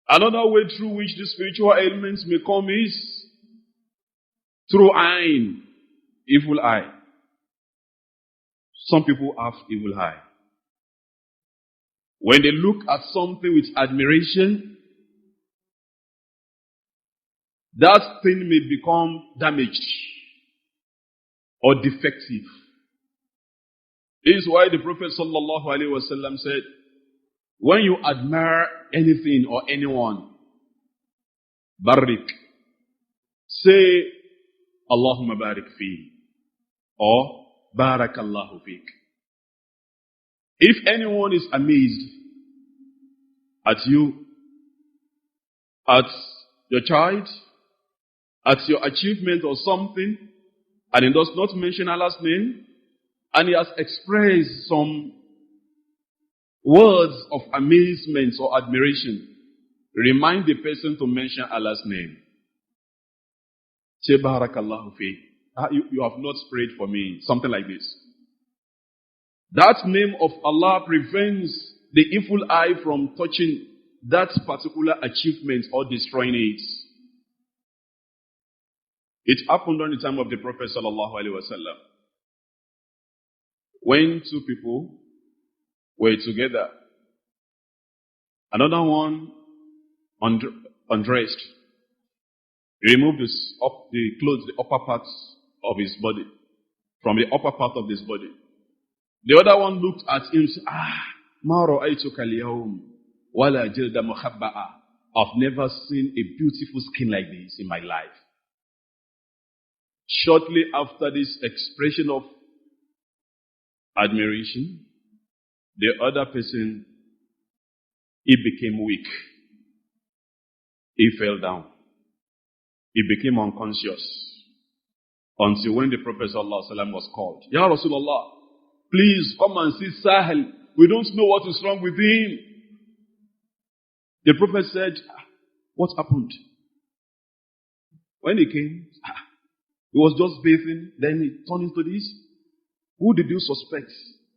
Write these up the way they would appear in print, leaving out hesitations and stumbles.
Another way through which the spiritual elements may come is through Ain, evil eye. Some people have evil eye. When they look at something with admiration, that thing may become damaged or defective. This is why the Prophet ﷺ said, when you admire anything or anyone, barik, say Allahumma barik fi or barakallahu fiqh. If anyone is amazed at you, at your child, at your achievement or something, and he does not mention Allah's name, and he has expressed some words of amazement or admiration, remind the person to mention Allah's name. Say barakallahu fi. You have not prayed for me. Something like this. That name of Allah prevents the evil eye from touching that particular achievement or destroying it. It happened during the time of the Prophet sallallahu alaihi wasallam. When two people were together, another one undressed. He removed the clothes, the upper parts of his body, from the upper part of his body. The other one looked at him and said, ma ra'aytuka al-yawm wala jilda mukhabba'a. I've never seen a beautiful skin like this in my life. Shortly after this expression of admiration, the other person, he became weak. He fell down. He became unconscious. Until when the Prophet ﷺ was called. Ya Rasulullah, please come and see Sahel. We don't know what is wrong with him. The Prophet said, what happened? When he came, he was just bathing. Then he turned into this. Who did you suspect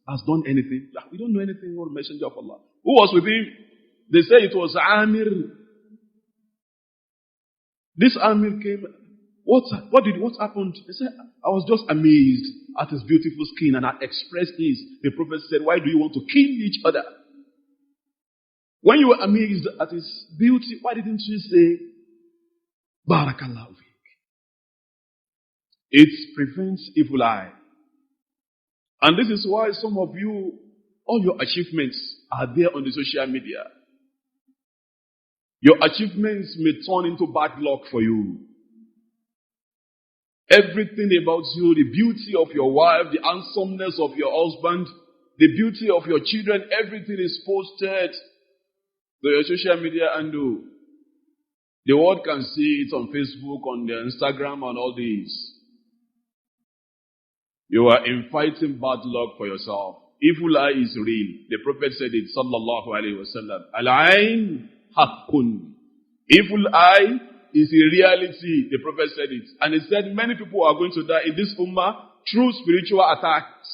has done anything? We don't know anything about the Messenger of Allah. Who was with him? They say it was Amir. This Amir came. What happened? He said, I was just amazed at his beautiful skin and I expressed this. The Prophet said, why do you want to kill each other? When you were amazed at his beauty, why didn't you say, Barakallahu fiqh? It prevents evil eye. And this is why some of you, all your achievements are there on the social media. Your achievements may turn into bad luck for you. Everything about you, the beauty of your wife, the handsomeness of your husband, the beauty of your children, everything is posted to your social media handle. The world can see it on Facebook, on their Instagram, and all these. You are inviting bad luck for yourself. Evil eye is real. The Prophet said it, sallallahu alaihi wasallam. Al-ain haqqun. Evil eye is a reality. The Prophet said it. And he said many people are going to die in this ummah through spiritual attacks.